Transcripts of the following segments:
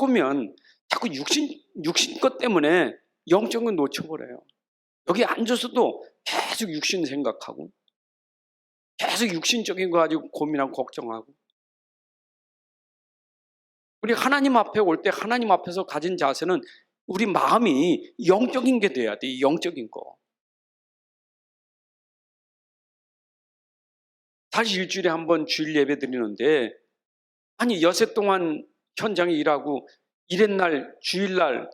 속으면 자꾸 육신 것 때문에 영적인 걸 놓쳐버려요. 여기 앉아서도 계속 육신 생각하고 계속 육신적인 거 가지고 고민하고 걱정하고. 우리 하나님 앞에 올 때 하나님 앞에서 가진 자세는 우리 마음이 영적인 게 돼야 돼. 영적인 거. 사실 일주일에 한 번 주일 예배 드리는데, 아니 여세 동안 현장에 일하고 이랬날 주일날,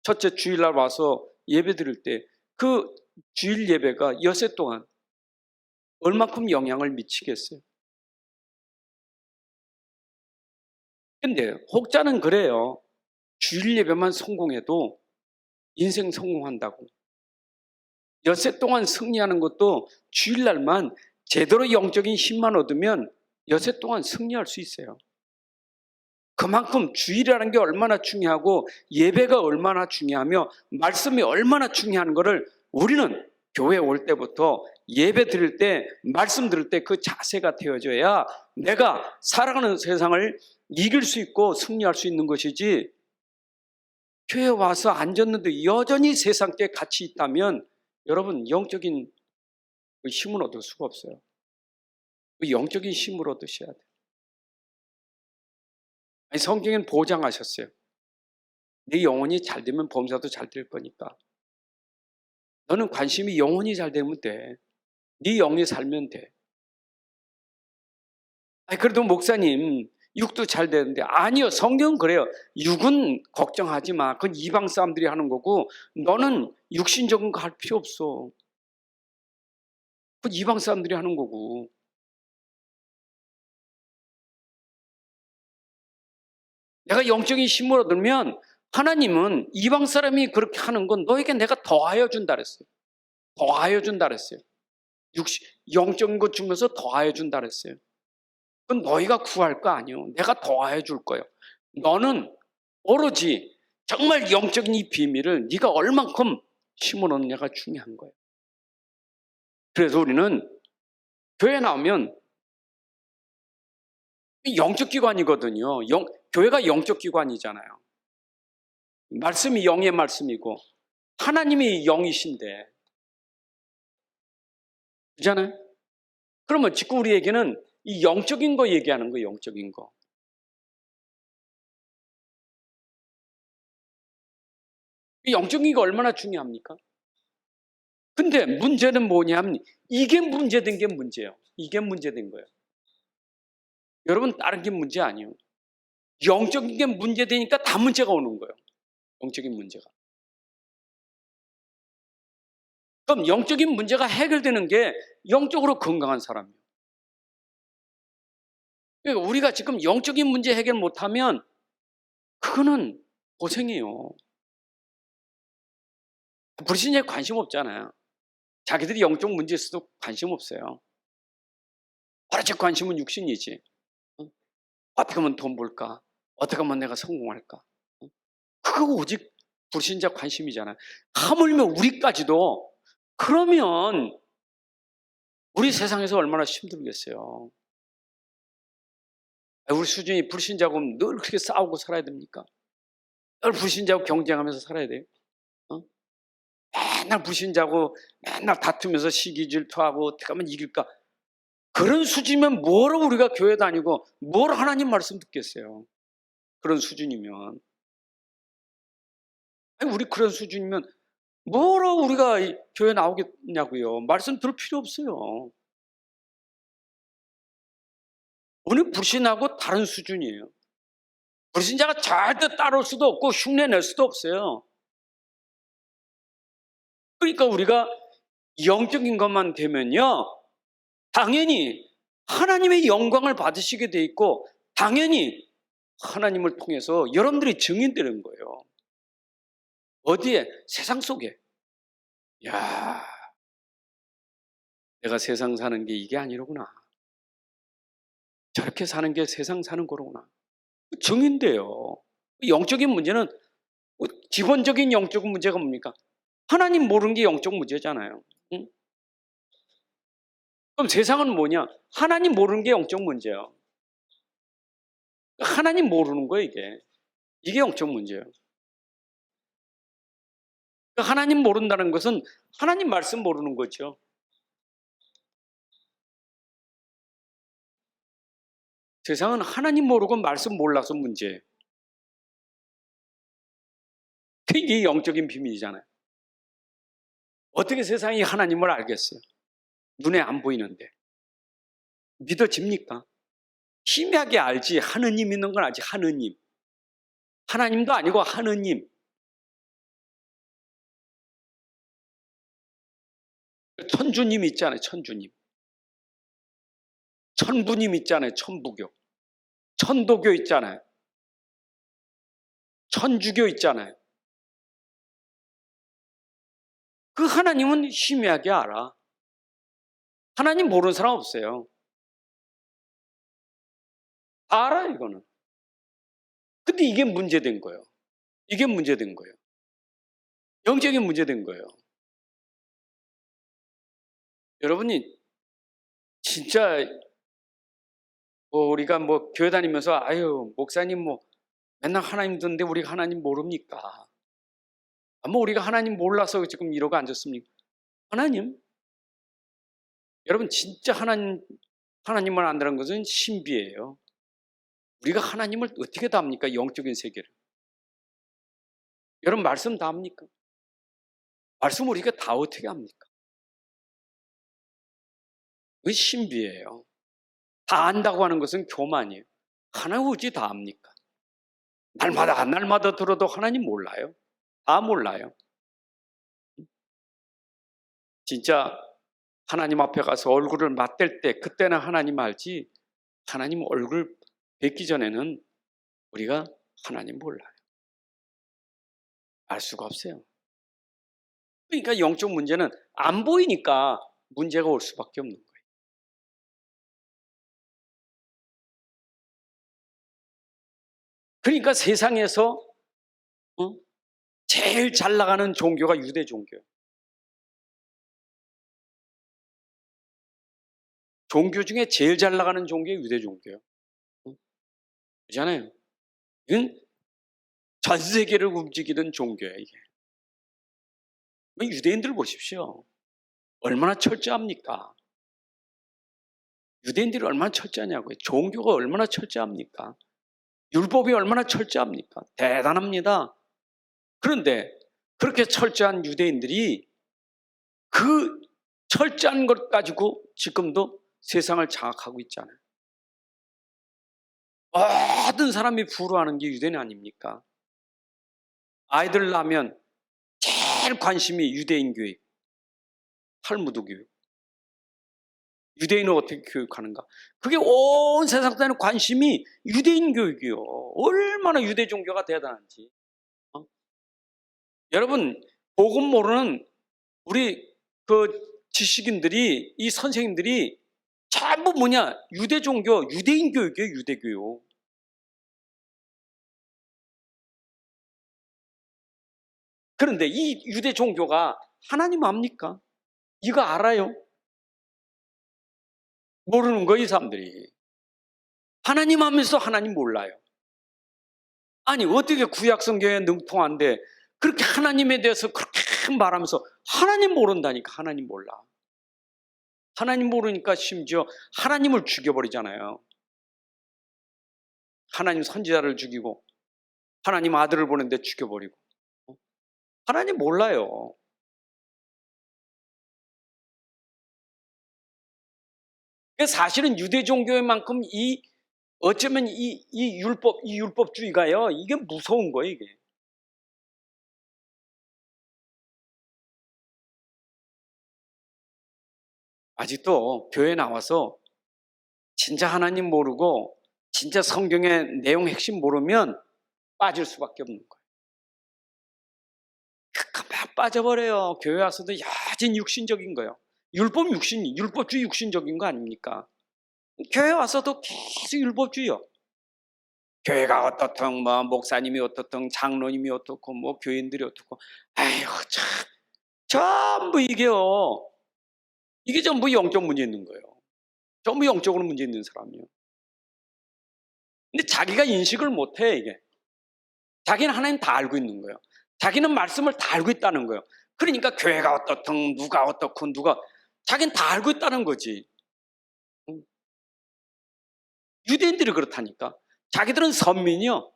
첫째 주일날 와서 예배 드릴 때 그 주일 예배가 여세 동안 얼마큼 영향을 미치겠어요? 근데 혹자는 그래요. 주일 예배만 성공해도 인생 성공한다고. 엿새 동안 승리하는 것도 주일날만 제대로 영적인 힘만 얻으면 엿새 동안 승리할 수 있어요. 그만큼 주일이라는 게 얼마나 중요하고 예배가 얼마나 중요하며 말씀이 얼마나 중요한 것을 우리는 교회 올 때부터 예배 드릴 때, 말씀 들을 때 그 자세가 되어져야 내가 살아가는 세상을 이길 수 있고 승리할 수 있는 것이지, 교회 와서 앉았는데 여전히 세상께 같이 있다면 여러분 영적인 힘을 얻을 수가 없어요. 영적인 힘을 얻으셔야 돼요. 아니, 성경엔 보장하셨어요. 네 영혼이 잘 되면 범사도 잘 될 거니까. 너는 관심이 영혼이 잘 되면 돼. 네 영이 살면 돼. 아니, 그래도 목사님 육도 잘 되는데. 아니요, 성경은 그래요. 육은 걱정하지 마. 그건 이방 사람들이 하는 거고 너는 육신적인 거 할 필요 없어. 그건 이방 사람들이 하는 거고. 내가 영적인 힘을 얻으면 하나님은 이방 사람이 그렇게 하는 건 너에게 내가 더하여 준다 그랬어요. 더하여 준다 그랬어요. 영적인 것 주면서 더하여 준다 그랬어요. 그건 너희가 구할 거 아니에요. 내가 더하여 줄 거예요. 너는 오로지 정말 영적인 이 비밀을 네가 얼만큼 힘을 얻느냐가 중요한 거예요. 그래서 우리는 교회 나오면 영적 기관이거든요. 교회가 영적 기관이잖아요. 말씀이 영의 말씀이고 하나님이 영이신데, 그렇잖아요? 그러면 지금 우리에게는 이 영적인 거 얘기하는 거예요. 영적인 거. 이 영적인 거 얼마나 중요합니까? 근데 문제는 뭐냐면 이게 문제된 게 문제예요. 이게 문제된 거예요. 여러분, 다른 게 문제 아니에요. 영적인 게 문제되니까 다 문제가 오는 거예요. 영적인 문제가. 그럼 영적인 문제가 해결되는 게 영적으로 건강한 사람이에요. 그러니까 우리가 지금 영적인 문제 해결 못하면 그거는 고생이에요. 불신자에 관심 없잖아요. 자기들이 영적 문제에 있어도 관심 없어요. 오로지 관심은 육신이지. 어떻게 하면 돈 벌까? 어떻게 하면 내가 성공할까? 그거 오직 불신자 관심이잖아요. 하물며 우리까지도. 그러면 우리 세상에서 얼마나 힘들겠어요. 우리 수준이 불신자고 늘 그렇게 싸우고 살아야 됩니까? 늘 불신자고 경쟁하면서 살아야 돼요? 맨날 불신자고 맨날 다투면서 시기 질투하고 어떻게 하면 이길까? 그런 수준이면 뭐로 우리가 교회 다니고 뭘 하나님 말씀 듣겠어요? 그런 수준이면. 아니, 우리 그런 수준이면 뭐로 우리가 교회 나오겠냐고요? 말씀 들을 필요 없어요. 우리 불신하고 다른 수준이에요. 불신자가 절대 따라올 수도 없고 흉내낼 수도 없어요. 그러니까 우리가 영적인 것만 되면요, 당연히 하나님의 영광을 받으시게 돼 있고 당연히 하나님을 통해서 여러분들이 증인되는 거예요. 어디에? 세상 속에. 야, 내가 세상 사는 게 이게 아니로구나. 저렇게 사는 게 세상 사는 거로구나. 증인돼요. 영적인 문제는, 기본적인 영적인 문제가 뭡니까? 하나님 모르는 게 영적 문제잖아요. 응? 그럼 세상은 뭐냐? 하나님 모르는 게 영적 문제예요. 하나님 모르는 거예요, 이게. 이게 영적 문제예요. 하나님 모른다는 것은 하나님 말씀 모르는 거죠. 세상은 하나님 모르고 말씀 몰라서 문제예요. 이게 영적인 비밀이잖아요. 어떻게 세상이 하나님을 알겠어요? 눈에 안 보이는데. 믿어집니까? 희미하게 알지. 하느님 있는 건 알지. 하느님. 하나님도 아니고 하느님. 천주님 있잖아요. 천주님. 천부님 있잖아요. 천부교. 천도교 있잖아요. 천주교 있잖아요. 그 하나님은 희미하게 알아. 하나님 모르는 사람 없어요. 다 알아요, 이거는. 근데 이게 문제된 거예요. 이게 문제된 거예요. 영적인 문제된 거예요. 여러분이 진짜 우리가 교회 다니면서 아유 목사님 맨날 하나님 듣는데 우리가 하나님 모릅니까? 우리가 하나님 몰라서 지금 이러고 앉았습니까? 하나님? 여러분 진짜 하나님을 안다는 것은 신비예요. 우리가 하나님을 어떻게 다 합니까? 영적인 세계를. 여러분 말씀 다 합니까? 말씀 우리가 다 어떻게 합니까? 그게 신비예요. 다 안다고 하는 것은 교만이에요. 하나님 어찌 다 압니까? 날마다 들어도 하나님 몰라요. 다 몰라요. 진짜 하나님 앞에 가서 얼굴을 맞댈 때 그때는 하나님 알지, 하나님 얼굴 뵙기 전에는 우리가 하나님 몰라요. 알 수가 없어요. 그러니까 영적 문제는 안 보이니까 문제가 올 수밖에 없는 거예요. 그러니까 세상에서 제일 잘 나가는 종교가 유대 종교예요. 종교 중에 제일 잘 나가는 종교가 유대 종교예요. 그렇잖아요. 이건 전 세계를 움직이는 종교예요, 이게. 유대인들 보십시오. 얼마나 철저합니까? 유대인들이 얼마나 철저하냐고요. 종교가 얼마나 철저합니까? 율법이 얼마나 철저합니까? 대단합니다. 그런데 그렇게 철저한 유대인들이 그 철저한 것 가지고 지금도 세상을 장악하고 있잖아요. 모든 사람이 부러워하는 게 유대인 아닙니까? 아이들 낳으면 제일 관심이 유대인 교육, 탈무드 교육. 유대인을 어떻게 교육하는가? 그게 온 세상 사람의 관심이 유대인 교육이요. 얼마나 유대 종교가 대단한지. 여러분 복음 모르는 우리 지식인들이, 이 선생님들이 전부 유대 종교, 유대인 교육이에요. 유대 교육. 그런데 이 유대 종교가 하나님 압니까? 이거 알아요? 모르는 거예요, 이 사람들이. 하나님 하면서 하나님 몰라요. 아니 어떻게 구약 성경에 능통한데 그렇게 하나님에 대해서 그렇게 말하면서 하나님 모른다니까. 하나님 몰라. 하나님 모르니까 심지어 하나님을 죽여버리잖아요. 하나님 선지자를 죽이고 하나님 아들을 보낸데 죽여버리고. 하나님 몰라요. 사실은 유대 종교만큼 어쩌면 이 율법주의가요, 이게 무서운 거예요, 이게. 아직도 교회 나와서 진짜 하나님 모르고 진짜 성경의 내용 핵심 모르면 빠질 수밖에 없는 거예요. 막 빠져버려요. 교회 와서도 여전히 육신적인 거예요. 율법주의 육신적인 거 아닙니까? 교회 와서도 계속 율법주의요. 교회가 어떻든 목사님이 어떻든 장로님이 어떻고 교인들이 어떻고, 아이고 참 전부 이게요. 이게 전부 영적 문제 있는 거예요. 전부 영적으로 문제 있는 사람이요. 근데 자기가 인식을 못해, 이게. 자기는 하나님 다 알고 있는 거예요. 자기는 말씀을 다 알고 있다는 거예요. 그러니까 교회가 어떻든 누가 어떻고 자기는 다 알고 있다는 거지. 유대인들이 그렇다니까. 자기들은 선민이요.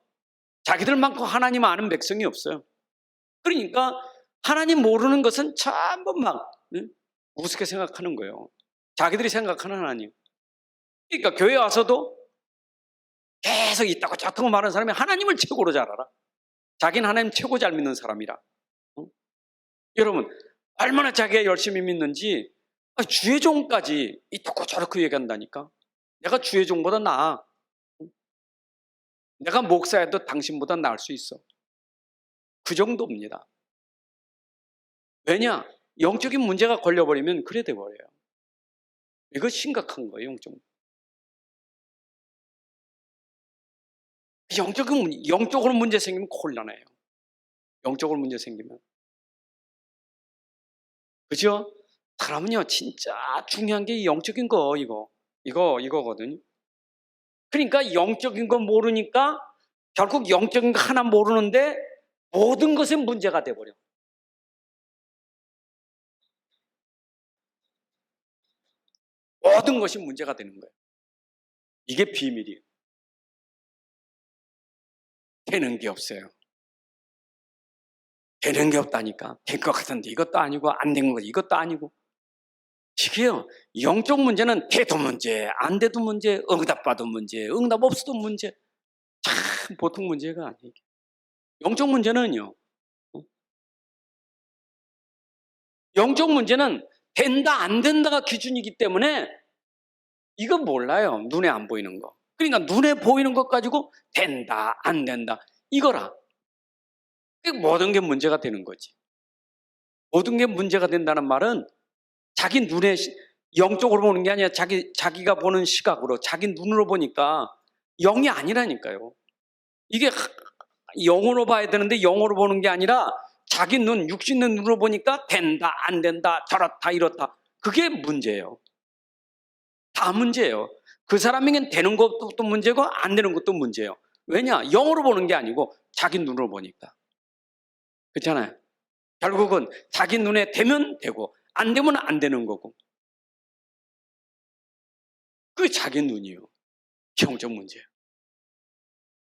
자기들만큼 하나님 아는 백성이 없어요. 그러니까 하나님 모르는 것은 전부 막 우습게 생각하는 거예요. 자기들이 생각하는 하나님. 그러니까 교회 와서도 계속 있다고 저다고 말하는 사람이 하나님을 최고로 잘 알아. 자기는 하나님 최고 잘 믿는 사람이라. 여러분 얼마나 자기가 열심히 믿는지 주의 종까지 이렇고 저렇게 얘기한다니까. 내가 주의 종보다 나아. 내가 목사여도 당신보다 나을 수 있어. 그 정도입니다. 왜냐? 영적인 문제가 걸려버리면 그래 돼버려요. 이거 심각한 거예요. 영적으로 문제 생기면 곤란해요. 영적으로 문제 생기면. 그죠? 사람은요 진짜 중요한 게 영적인 거 이거거든요. 그러니까 영적인 거 모르니까 결국 영적인 거 하나 모르는데 모든 것에 문제가 돼버려. 모든 것이 문제가 되는 거예요. 이게 비밀이에요. 되는 게 없어요. 되는 게 없다니까. 될 것 같은데 이것도 아니고 안 된 거 이것도 아니고. 이게요. 영적 문제는 돼도 문제, 안 돼도 문제, 응답 받은 문제, 응답 없어도 문제. 참 보통 문제가 아니에요. 영적 문제는요. 영적 문제는 된다 안 된다가 기준이기 때문에 이거 몰라요. 눈에 안 보이는 거. 그러니까 눈에 보이는 것 가지고 된다 안 된다 이거라. 모든 게 문제가 되는 거지. 모든 게 문제가 된다는 말은 자기 눈에 영적으로 보는 게 아니라 자기가 보는 시각으로 자기 눈으로 보니까 영이 아니라니까요. 이게 영으로 봐야 되는데 영으로 보는 게 아니라 자기 눈, 육신의 눈으로 보니까 된다, 안 된다, 저렇다, 이렇다. 그게 문제예요. 다 문제예요. 그 사람에겐 되는 것도 문제고 안 되는 것도 문제예요. 왜냐? 영으로 보는 게 아니고 자기 눈으로 보니까. 그렇잖아요. 결국은 자기 눈에 되면 되고 안 되면 안 되는 거고. 그게 자기 눈이요. 영적 문제예요.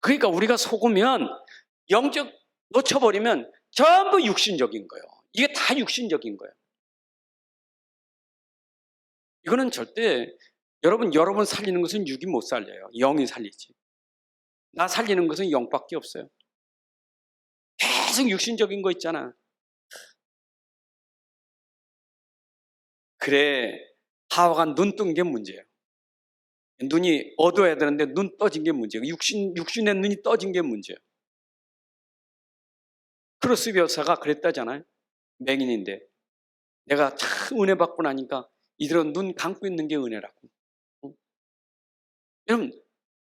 그러니까 우리가 속으면 영적 놓쳐버리면 전부 육신적인 거예요. 이게 다 육신적인 거예요. 이거는 절대 여러분 살리는 것은 육이 못 살려요. 영이 살리지. 나 살리는 것은 영밖에 없어요. 계속 육신적인 거 있잖아. 그래 하와가 눈 뜬 게 문제예요. 눈이 어두워야 되는데 눈 떠진 게 문제예요. 육신의 눈이 떠진 게 문제예요. 크로스비 여사가 그랬다잖아요. 맹인인데 내가 참 은혜 받고 나니까 이들은 눈 감고 있는 게 은혜라고. 여러분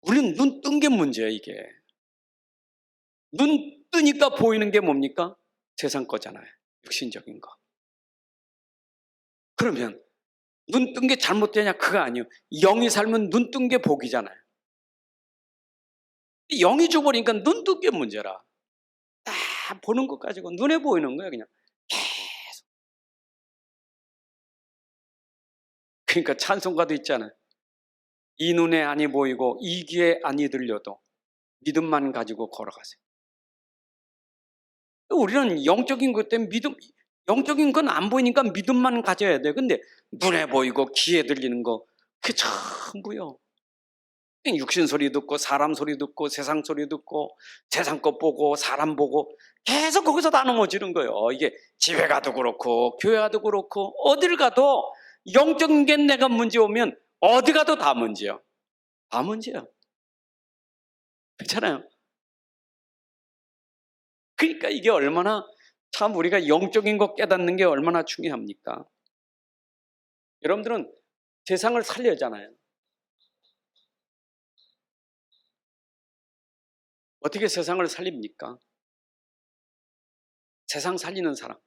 우리는 눈 뜬 게 문제예요. 이게 눈 뜨니까 보이는 게 뭡니까? 세상 거잖아요. 육신적인 거. 그러면 눈 뜬 게 잘못되냐? 그거 아니에요. 영이 살면 눈 뜬 게 복이잖아요. 영이 줘버리니까 눈 뜬 게 문제라. 다 보는 것 가지고 눈에 보이는 거야 그냥 계속. 그러니까 찬송가도 있잖아요. 이 눈에 아니 보이고 이 귀에 아니 들려도 믿음만 가지고 걸어가세요. 우리는 영적인 것 때문에 영적인 건 안 보이니까 믿음만 가져야 돼. 근데 눈에 보이고 귀에 들리는 거 그게 전부요. 육신 소리 듣고 사람 소리 듣고 세상 소리 듣고 세상 것 보고 사람 보고 계속 거기서 다 넘어지는 거예요. 이게 집에 가도 그렇고 교회 가도 그렇고 어딜 가도 영적인 게 내가 문제 오면 어디 가도 다 문제야. 다 문제야. 그렇잖아요. 그러니까 이게 얼마나 참 우리가 영적인 거 깨닫는 게 얼마나 중요합니까? 여러분들은 세상을 살려잖아요. 어떻게 세상을 살립니까? 세상 살리는 사람.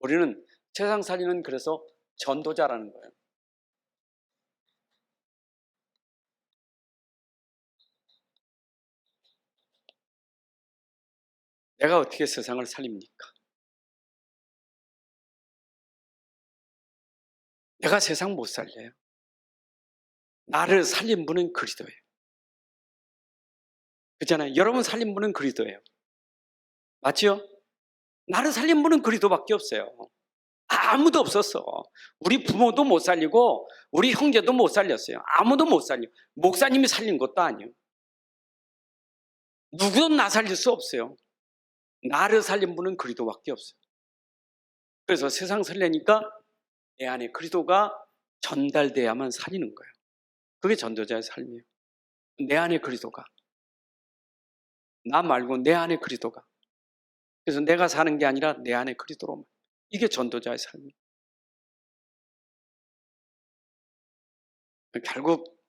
우리는 세상 살리는 그래서 전도자라는 거예요. 내가 어떻게 세상을 살립니까? 내가 세상 못 살려요. 나를 살린 분은 그리스도예요. 그렇잖아요. 여러분 살린 분은 그리스도예요. 맞죠? 나를 살린 분은 그리스도밖에 없어요. 아무도 없었어. 우리 부모도 못 살리고 우리 형제도 못 살렸어요. 아무도 못 살려. 목사님이 살린 것도 아니에요. 누구도 나 살릴 수 없어요. 나를 살린 분은 그리스도밖에 없어요. 그래서 세상 살려니까 내 안에 그리스도가 전달돼야만 살리는 거예요. 그게 전도자의 삶이에요. 내 안에 그리스도가. 나 말고 내 안에 그리스도가. 그래서 내가 사는 게 아니라 내 안에 그리스도로만. 이게 전도자의 삶이에요. 결국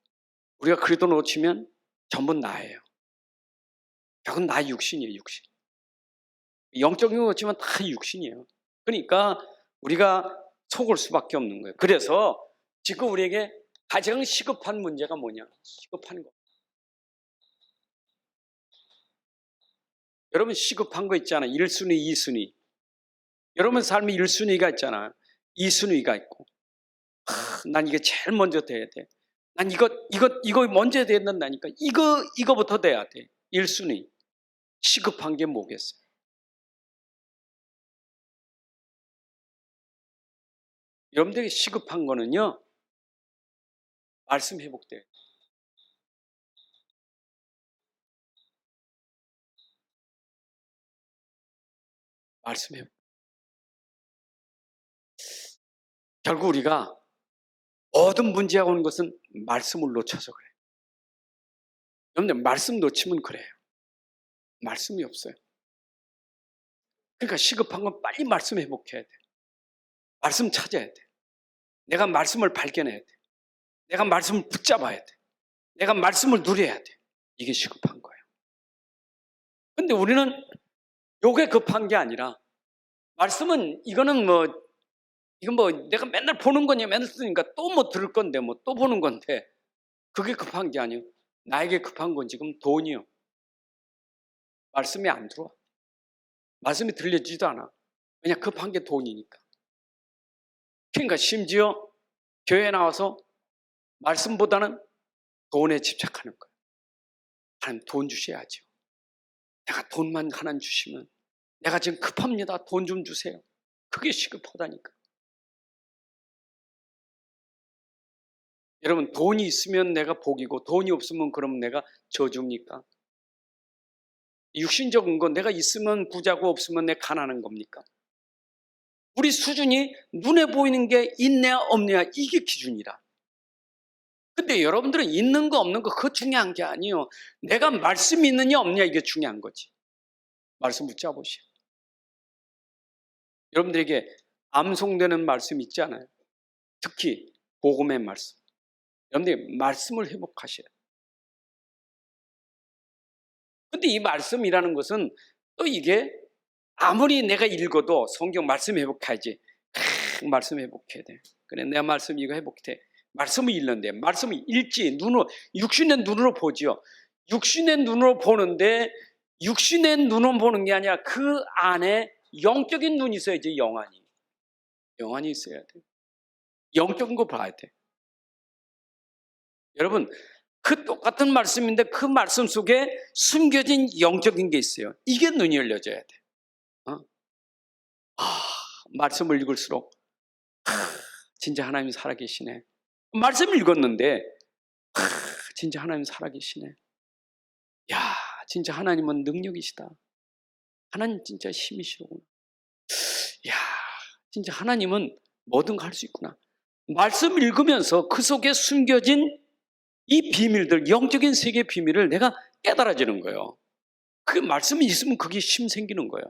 우리가 그리스도 놓치면 전부 나예요. 결국 나 육신이에요. 육신. 영적인 거 놓치면 다 육신이에요. 그러니까 우리가 속을 수밖에 없는 거예요. 그래서 지금 우리에게 가장 시급한 문제가 뭐냐? 시급한 거. 여러분 시급한 거 있잖아요. 1순위, 2순위. 여러분 삶에 1순위가 있잖아요. 2순위가 있고. 난 이게 제일 먼저 돼야 돼. 난 이거 먼저 돼야 된다니까. 이거부터 돼야 돼. 1순위. 시급한 게 뭐겠어요? 여러분들에게 시급한 거는요. 말씀 회복돼요. 말씀 회복. 결국 우리가 모든 문제가 오는 것은 말씀을 놓쳐서 그래요. 여러분들 말씀 놓치면 그래요. 말씀이 없어요. 그러니까 시급한 건 빨리 말씀 회복해야 돼. 말씀 찾아야 돼. 내가 말씀을 발견해야 돼. 내가 말씀을 붙잡아야 돼. 내가 말씀을 누려야 돼. 이게 시급한 거예요. 근데 우리는 요게 급한 게 아니라 말씀은 이건 뭐 내가 맨날 보는 거냐 맨날 쓰니까 또 뭐 들을 건데 뭐 또 보는 건데 그게 급한 게 아니에요. 나에게 급한 건 지금 돈이요. 말씀이 안 들어와. 말씀이 들려지지도 않아. 그냥 급한 게 돈이니까. 그러니까 심지어 교회에 나와서 말씀보다는 돈에 집착하는 거예요. 하나님 돈 주셔야죠. 내가 돈만 하나님 주시면 내가 지금 급합니다. 돈 좀 주세요. 그게 시급하다니까. 여러분 돈이 있으면 내가 복이고 돈이 없으면 그럼 내가 저주입니까? 육신적인 건 내가 있으면 부자고 없으면 내가 가난한 겁니까? 우리 수준이 눈에 보이는 게 있냐 없냐 이게 기준이라. 근데 여러분들은 있는 거 없는 거 그거 중요한 게 아니에요. 내가 말씀이 있느냐 없느냐 이게 중요한 거지. 말씀 붙잡으시오. 여러분들에게 암송되는 말씀 있지 않아요? 특히 복음의 말씀. 여러분들이 말씀을 회복하셔야 돼요. 근데 이 말씀이라는 것은 또 이게 아무리 내가 읽어도 성경 말씀 회복해야지. 말씀 회복해야 돼. 그래 내가 말씀 이거 회복해. 말씀을 읽는데 말씀을 읽지 눈으로 육신의 눈으로 보지요. 육신의 눈으로 보는데 육신의 눈으로 보는 게 아니라 그 안에 영적인 눈이 있어야지. 영안이 있어야 돼. 영적인 거 봐야 돼. 여러분 그 똑같은 말씀인데 그 말씀 속에 숨겨진 영적인 게 있어요. 이게 눈이 열려져야 돼. 말씀을 읽을수록 진짜 하나님 살아계시네. 말씀을 읽었는데 진짜 하나님 살아계시네. 야, 진짜 하나님은 능력이시다. 하나님 진짜 힘이시로구나. 야, 진짜 하나님은 뭐든 할 수 있구나. 말씀을 읽으면서 그 속에 숨겨진 이 비밀들, 영적인 세계의 비밀을 내가 깨달아지는 거예요. 그 말씀이 있으면 그게 힘 생기는 거예요.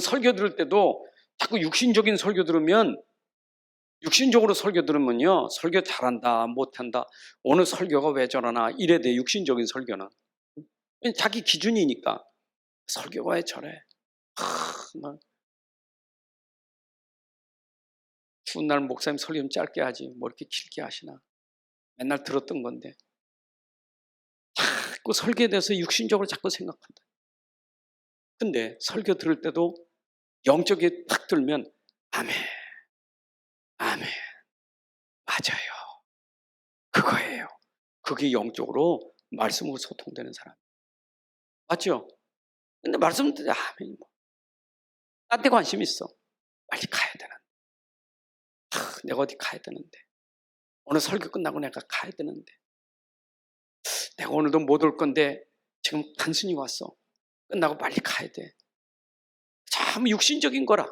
설교 들을 때도 자꾸 육신적인 설교 들으면 육신적으로 설교 들으면요 설교 잘한다 못한다 오늘 설교가 왜 저러나 이래 돼. 육신적인 설교는 자기 기준이니까 설교가 왜 저래 추운 날 목사님 설교 좀 짧게 하지 뭐 이렇게 길게 하시나 맨날 들었던 건데 자꾸 설교에 대해서 육신적으로 자꾸 생각한다. 근데 설교 들을 때도 영적이 탁 들면 아멘, 아멘, 맞아요. 그거예요. 그게 영적으로 말씀으로 소통되는 사람. 맞죠? 근데 말씀 듣는데 아멘, 뭐. 딴 데 관심 있어. 빨리 가야 되는데. 내가 어디 가야 되는데. 오늘 설교 끝나고 내가 가야 되는데. 내가 오늘도 못 올 건데 지금 단순히 왔어. 끝나고 빨리 가야 돼. 참 육신적인 거라.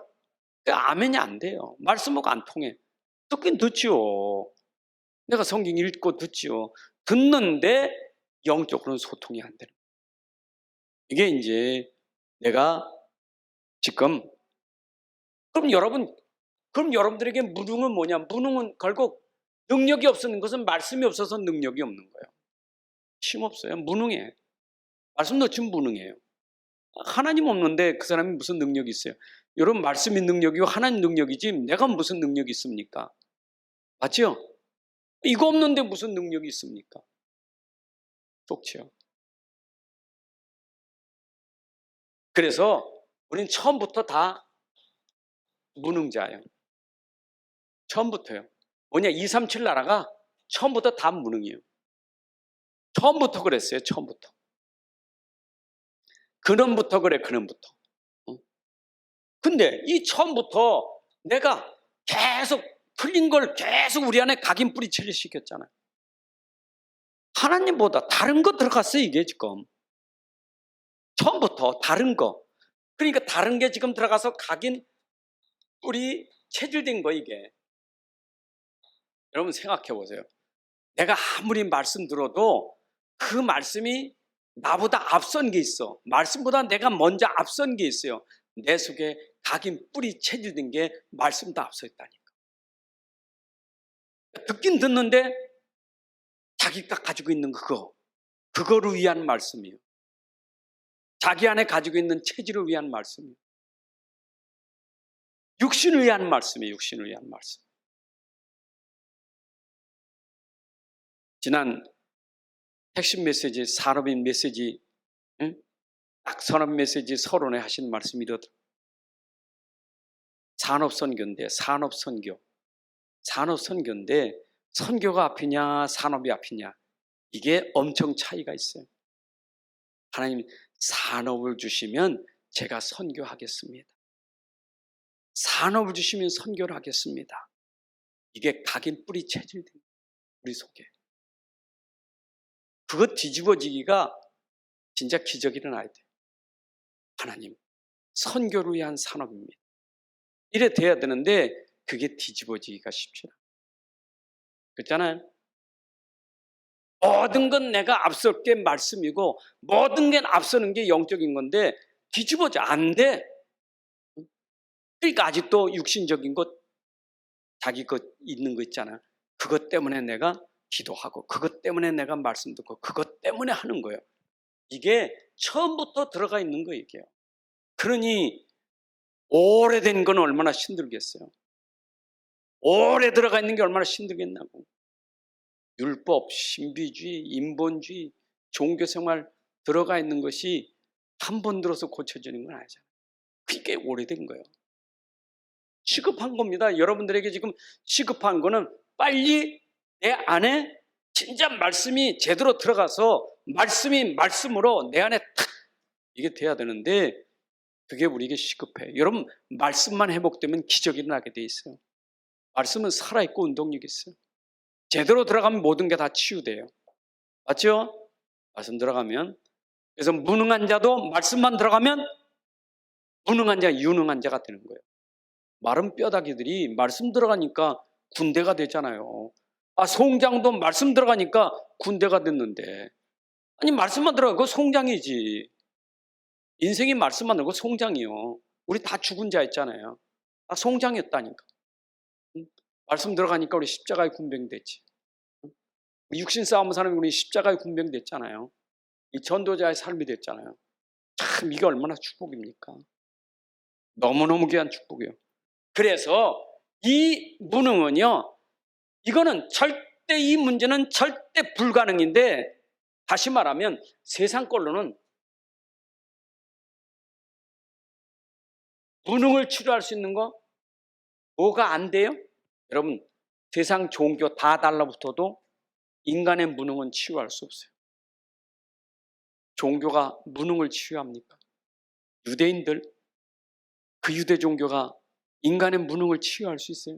아멘이 안 돼요. 말씀하고 안 통해. 듣긴 듣죠. 내가 성경 읽고 듣죠. 듣는데 영적으로는 소통이 안 되는. 이게 이제 내가 지금 그럼 여러분들에게 무능은 뭐냐? 무능은 결국 능력이 없는 것은 말씀이 없어서 능력이 없는 거예요. 힘 없어요. 무능해. 말씀 놓치면 무능해요. 하나님 없는데 그 사람이 무슨 능력이 있어요? 여러분 말씀이 능력이고 하나님 능력이지 내가 무슨 능력이 있습니까? 맞죠? 이거 없는데 무슨 능력이 있습니까? 좋죠. 그래서 우리는 처음부터 다 무능자예요. 처음부터요. 뭐냐? 237 나라가 처음부터 다 무능이에요. 처음부터 그랬어요. 처음부터. 근원부터 그래. 근원부터. 근데 이 처음부터 내가 계속 틀린 걸 계속 우리 안에 각인 뿌리 처리시켰잖아요. 하나님보다 다른 거 들어갔어요. 이게 지금. 처음부터 다른 거. 그러니까 다른 게 지금 들어가서 각인 뿌리 체질된 거 이게. 여러분 생각해 보세요. 내가 아무리 말씀 들어도 그 말씀이 나보다 앞선 게 있어. 말씀보다 내가 먼저 앞선 게 있어요. 내 속에 각인 뿌리 체질된 게 말씀보다 앞서 있다니까. 듣긴 듣는데 자기가 가지고 있는 그거를 위한 말씀이에요. 자기 안에 가지고 있는 체질을 위한 말씀이에요. 육신을 위한 말씀이에요. 육신을 위한 말씀. 지난 핵심 메시지, 산업인 메시지, 딱 산업 메시지 서론에 하신 말씀이 이렇더라고요. 산업선교인데 산업선교인데 선교가 앞이냐 산업이 앞이냐 이게 엄청 차이가 있어요. 하나님 산업을 주시면 제가 선교하겠습니다. 산업을 주시면 선교를 하겠습니다. 이게 각인 뿌리 체질된 우리 속에. 그거 뒤집어지기가 진짜 기적이 일어나야 돼요. 하나님 선교를 위한 산업입니다. 이래 돼야 되는데 그게 뒤집어지기가 쉽지 않아요. 그렇잖아요. 모든 건 내가 앞설 게 말씀이고 모든 게 앞서는 게 영적인 건데 뒤집어져 안 돼. 그러니까 아직도 육신적인 것 자기 것 있는 거 있잖아. 그것 때문에 내가 기도하고 그것 때문에 내가 말씀 듣고 그것 때문에 하는 거예요. 이게 처음부터 들어가 있는 거예요. 이게요. 그러니 오래된 건 얼마나 힘들겠어요. 오래 들어가 있는 게 얼마나 힘들겠냐고. 율법, 신비주의, 인본주의, 종교생활 들어가 있는 것이 한 번 들어서 고쳐지는 건 아니잖아요. 그게 오래된 거예요. 시급한 겁니다. 여러분들에게 지금 시급한 거는 빨리 내 안에 진짜 말씀이 제대로 들어가서 말씀이 말씀으로 내 안에 탁 이게 돼야 되는데 그게 우리에게 시급해. 여러분 말씀만 회복되면 기적이 일어나게 돼 있어요. 말씀은 살아있고 운동력이 있어요. 제대로 들어가면 모든 게 다 치유돼요. 맞죠? 말씀 들어가면. 그래서 무능한 자도 말씀만 들어가면 무능한 자, 유능한 자가 되는 거예요. 마른 뼈다귀들이 말씀 들어가니까 군대가 되잖아요. 송장도 말씀 들어가니까 군대가 됐는데. 아니 말씀만 들어가고 송장이지. 인생이 말씀만 들어가고 송장이요. 우리 다 죽은 자 있잖아요. 송장이었다니까. 말씀 들어가니까 우리 십자가에 군병됐지. 육신 싸움한 사람이 우리 십자가에 군병됐잖아요. 이 전도자의 삶이 됐잖아요. 참 이게 얼마나 축복입니까? 너무너무 귀한 축복이에요. 그래서 이 무능은요, 이거는 절대 이 문제는 절대 불가능인데 다시 말하면 세상 걸로는 무능을 치료할 수 있는 거 뭐가 안 돼요? 여러분, 세상 종교 다 달라붙어도 인간의 무능은 치유할 수 없어요. 종교가 무능을 치유합니까? 유대인들, 그 유대 종교가 인간의 무능을 치유할 수 있어요?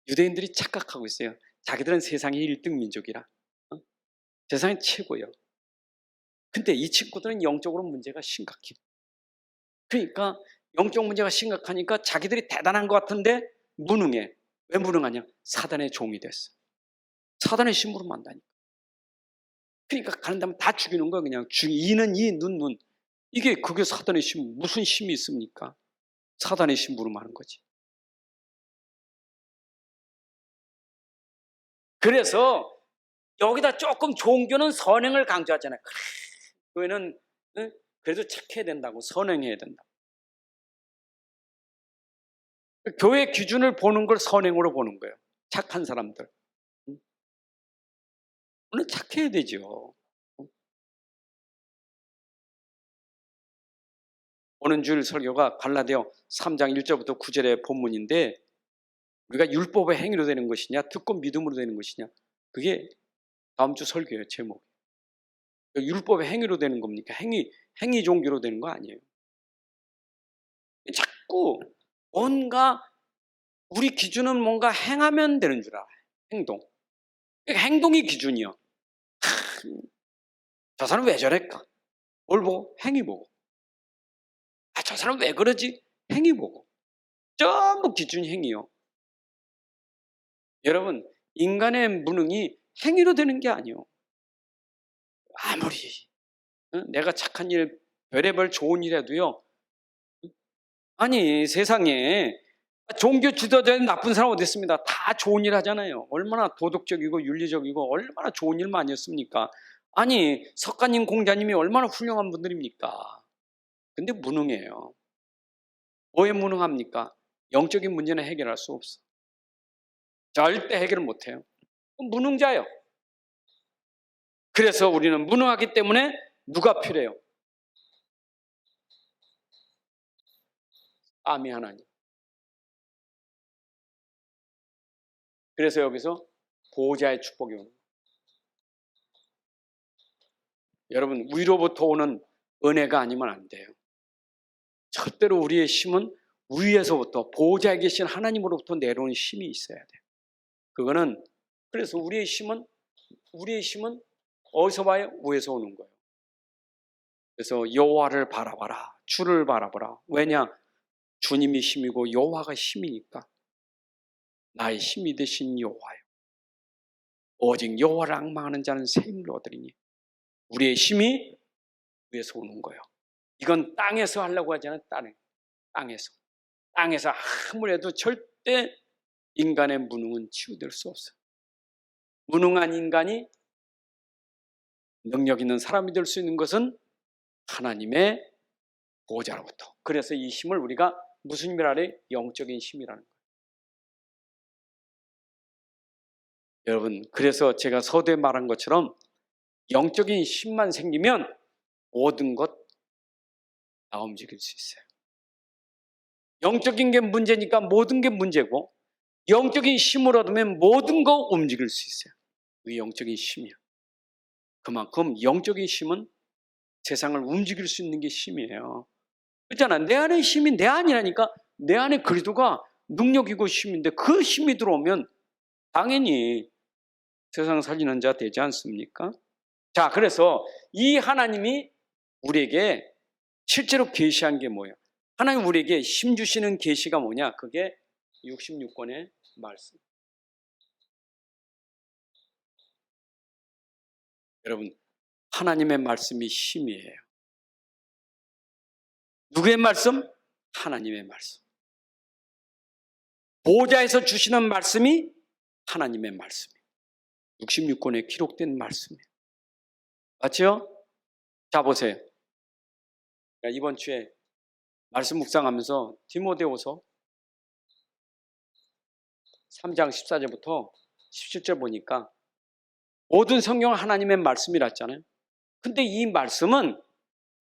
유대인들이 착각하고 있어요. 자기들은 세상의 1등 민족이라. 세상이 최고예요. 근데 이 친구들은 영적으로 문제가 심각해요. 그러니까 영적 문제가 심각하니까 자기들이 대단한 것 같은데 무능해. 왜 무능하냐? 사단의 종이 됐어. 사단의 심부름 만다니까. 그러니까 가는 다면 다 죽이는 거야. 그냥 이는 이, 눈. 이게 그게 사단의 심, 무슨 힘이 있습니까? 사단의 심부름 하는 거지. 그래서 여기다 조금 종교는 선행을 강조하잖아요. 교회는 그래도 착해야 된다고, 선행해야 된다고. 교회 기준을 보는 걸 선행으로 보는 거예요. 착한 사람들. 오늘 착해야 되죠. 오는 주일 설교가 갈라디아 3장 1절부터 9절의 본문인데 우리가 율법의 행위로 되는 것이냐 듣고 믿음으로 되는 것이냐 그게 다음 주 설교예요. 제목. 율법의 행위로 되는 겁니까? 행위 종교로 되는 거 아니에요. 자꾸 뭔가 우리 기준은 뭔가 행하면 되는 줄 알아요. 행동. 행동이 기준이요. 저 사람 왜 저럴까? 뭘 보고? 행위 보고. 저 사람 왜 그러지? 행위 보고. 전부 기준이 행위요. 여러분, 인간의 무능이 행위로 되는 게 아니에요. 아무리 내가 착한 일, 별의별 좋은 일 해도요. 아니, 세상에 종교 지도자인 나쁜 사람 어디 있습니다. 다 좋은 일 하잖아요. 얼마나 도덕적이고 윤리적이고 얼마나 좋은 일 많이 했습니까? 아니, 석가님, 공자님이 얼마나 훌륭한 분들입니까? 근데 무능해요. 뭐에 무능합니까? 영적인 문제는 해결할 수 없어. 절대 해결을 못해요. 무능자예요. 그래서 우리는 무능하기 때문에 누가 필요해요? 아미 하나님. 그래서 여기서 보호자의 축복이 오는 거예요. 여러분, 위로부터 오는 은혜가 아니면 안 돼요. 절대로 우리의 힘은 위에서부터 보호자에 계신 하나님으로부터 내려오는 힘이 있어야 돼요. 그거는 그래서 우리의 힘은 어디서 봐요? 위에서 오는 거예요. 그래서 여호와를 바라봐라. 주를 바라봐라. 왜냐? 주님이 힘이고 여호와가 힘이니까. 나의 힘이 되신 여호와요. 오직 여호와를 앙망하는 자는 새 힘을 얻으리니. 우리의 힘이 위에서 오는 거예요. 이건 땅에서 하려고 하잖아요. 땅에서. 땅에서 아무래도 절대 인간의 무능은 치유될 수 없어요. 무능한 인간이 능력 있는 사람이 될 수 있는 것은 하나님의 보호자로부터. 그래서 이 힘을 우리가 무슨 힘이라 그래? 영적인 힘이라는 거예요. 여러분, 그래서 제가 서두에 말한 것처럼 영적인 힘만 생기면 모든 것 다 움직일 수 있어요. 영적인 게 문제니까 모든 게 문제고 영적인 힘을 얻으면 모든 거 움직일 수 있어요. 그게 영적인 힘이요. 그만큼 영적인 힘은 세상을 움직일 수 있는 게 힘이에요. 그렇잖아. 내 안에 힘이 내 안이라니까. 내 안에 그리도가 능력이고 힘인데 그 힘이 들어오면 당연히 세상 살리는 자 되지 않습니까? 자, 그래서 이 하나님이 우리에게 실제로 계시한 게 뭐예요? 하나님 우리에게 힘 주시는 계시가 뭐냐? 그게 66권의 말씀. 여러분, 하나님의 말씀이 힘이에요. 누구의 말씀? 하나님의 말씀. 보좌에서 주시는 말씀이 하나님의 말씀이에요. 66권에 기록된 말씀이에요. 맞죠? 자, 보세요. 이번 주에 말씀 묵상하면서 디모데후서 3장 14절부터 17절 보니까 모든 성경은 하나님의 말씀이라 했잖아요. 근데 이 말씀은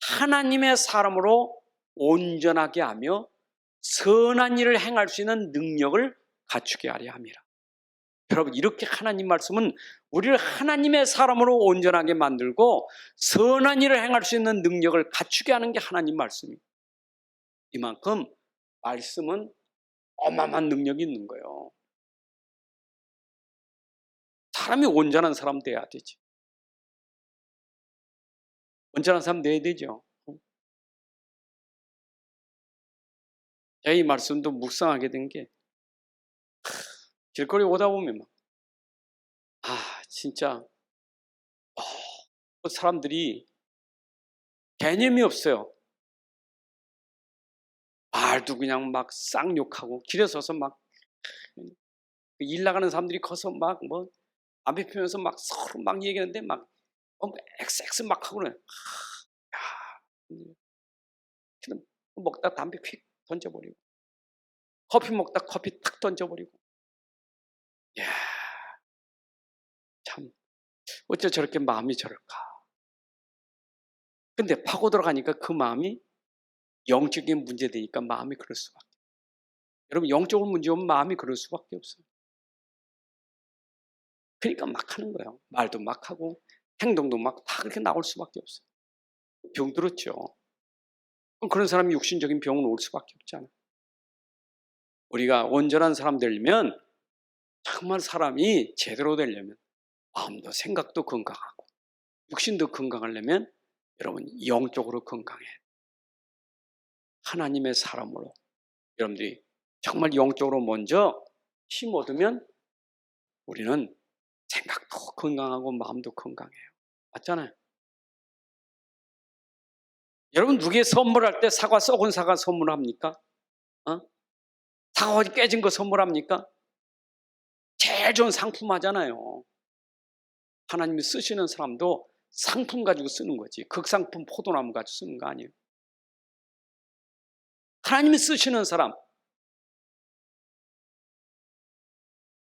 하나님의 사람으로 온전하게 하며 선한 일을 행할 수 있는 능력을 갖추게 하려 함이라. 여러분, 이렇게 하나님 말씀은 우리를 하나님의 사람으로 온전하게 만들고 선한 일을 행할 수 있는 능력을 갖추게 하는 게 하나님 말씀입니다. 이만큼 말씀은 어마어마한 능력이 있는 거예요. 사람이 온전한 사람 돼야 되지. 온전한 사람 돼야 되죠. 제가 이 말씀도 묵상하게 된 게, 길거리 오다 보면 진짜 사람들이 개념이 없어요. 말도 그냥 막 쌍욕하고, 길에 서서 막 일 나가는 사람들이 커서 막 담배 피우면서 막 서로 막 얘기하는데 막 엑스엑스 막 하고 그래. 먹다 담배 휙 던져버리고, 커피 먹다 커피 탁 던져버리고. 이야, 참 어째 저렇게 마음이 저럴까. 근데 파고 들어가니까 그 마음이 영적인 문제 되니까 마음이 그럴 수밖에. 여러분, 영적으로 문제 오면 마음이 그럴 수밖에 없어요. 그러니까 막 하는 거예요. 말도 막 하고 행동도 막 다 그렇게 나올 수밖에 없어요. 병들었죠. 그런 사람이 육신적인 병은 올 수밖에 없잖아요. 우리가 온전한 사람 되려면, 정말 사람이 제대로 되려면 마음도 생각도 건강하고 육신도 건강하려면 여러분 영적으로 건강해야 돼요. 하나님의 사람으로 여러분들이 정말 영적으로 먼저 힘 얻으면 우리는 생각도 건강하고 마음도 건강해요. 맞잖아요. 여러분, 누구에 선물할 때 썩은 사과 선물합니까? 사과 깨진 거 선물합니까? 제일 좋은 상품 하잖아요. 하나님이 쓰시는 사람도 상품 가지고 쓰는 거지, 극상품 포도나무 가지고 쓰는 거 아니에요. 하나님이 쓰시는 사람,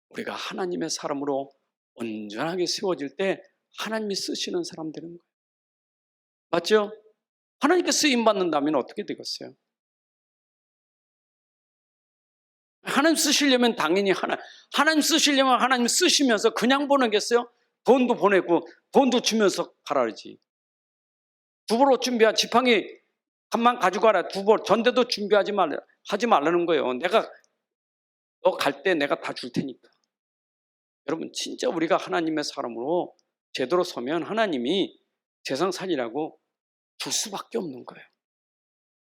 우리가 하나님의 사람으로 온전하게 세워질 때 하나님이 쓰시는 사람 되는 거예요. 맞죠? 하나님께 쓰임받는다면 어떻게 되겠어요? 하나님 쓰시려면 당연히 하나님 쓰시려면 하나님 쓰시면서 그냥 보내겠어요? 돈도 보내고 돈도 주면서 가라 그러지. 두 벌 옷 준비한 지팡이 한만 가지고 가라. 두 벌 전대도 준비하지 말라는 거예요. 너 갈 때 내가 다 줄 테니까. 여러분, 진짜 우리가 하나님의 사람으로 제대로 서면 하나님이 세상 살리라고 줄 수밖에 없는 거예요.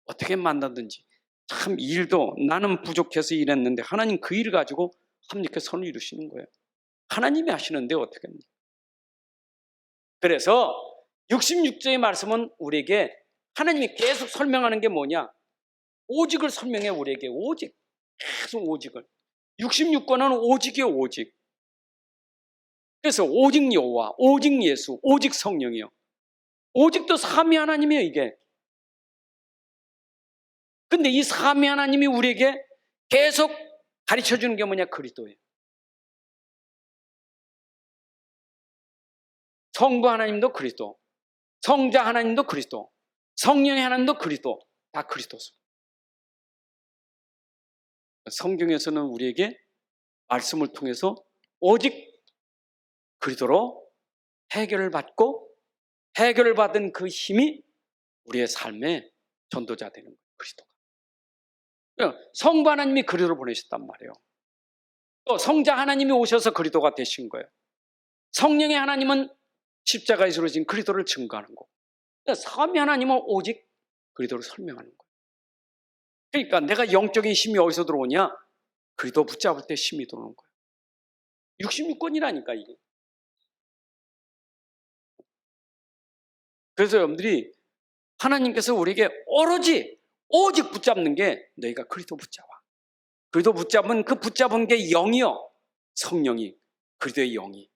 어떻게 만나든지. 참 일도 나는 부족해서 일했는데 하나님 그 일을 가지고 합력해 선을 이루시는 거예요. 하나님이 하시는데 어떻게 합니까? 그래서 66절의 말씀은 우리에게 하나님이 계속 설명하는 게 뭐냐? 오직을 설명해. 우리에게 오직, 계속 오직을. 66권은 오직이요, 오직. 그래서 오직 여호와, 오직 예수, 오직 성령이요. 오직도 삼위 하나님이에요, 이게. 근데 이 삼위 하나님이 우리에게 계속 가르쳐주는 게 뭐냐? 그리스도예요. 성부 하나님도 그리스도, 성자 하나님도 그리스도, 성령의 하나님도 그리스도, 다 그리스도죠. 성경에서는 우리에게 말씀을 통해서 오직 그리스도로 해결을 받고, 해결을 받은 그 힘이 우리의 삶의 전도자 되는 거예요. 그리스도가. 성부 하나님이 그리스도를 보내셨단 말이에요. 또 성자 하나님이 오셔서 그리스도가 되신 거예요. 성령의 하나님은 십자가에 쓰러진 그리스도를 증거하는 거고, 삼위 하나님은 오직 그리스도를 설명하는 거예요. 그러니까 내가 영적인 힘이 어디서 들어오냐? 그리스도 붙잡을 때 힘이 들어오는 거예요. 66권이라니까 이게. 그래서 여러분들이 하나님께서 우리에게 오직 붙잡는 게 너희가 그리스도 붙잡아. 그리스도 붙잡은 그 붙잡은 게 영이요, 성령이, 그리스도의 영이.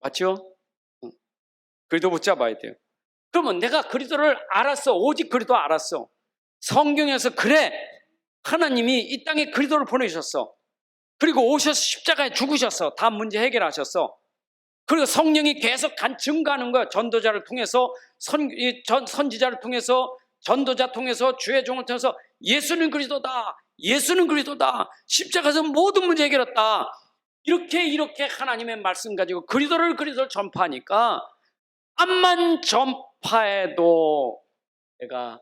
맞죠? 그리스도 붙잡아야 돼요. 그러면 내가 그리스도를 알았어. 오직 그리스도 알았어. 성경에서 그래, 하나님이 이 땅에 그리스도를 보내주셨어. 그리고 오셔서 십자가에 죽으셨어. 다 문제 해결하셨어. 그리고 성령이 계속 증가하는 거예요. 전도자를 통해서, 선지자를 통해서, 전도자 통해서, 주의 종을 통해서 예수는 그리스도다, 예수는 그리스도다, 십자가에서 모든 문제 해결했다. 이렇게 하나님의 말씀 가지고 그리스도를 전파하니까 암만 전파해도 내가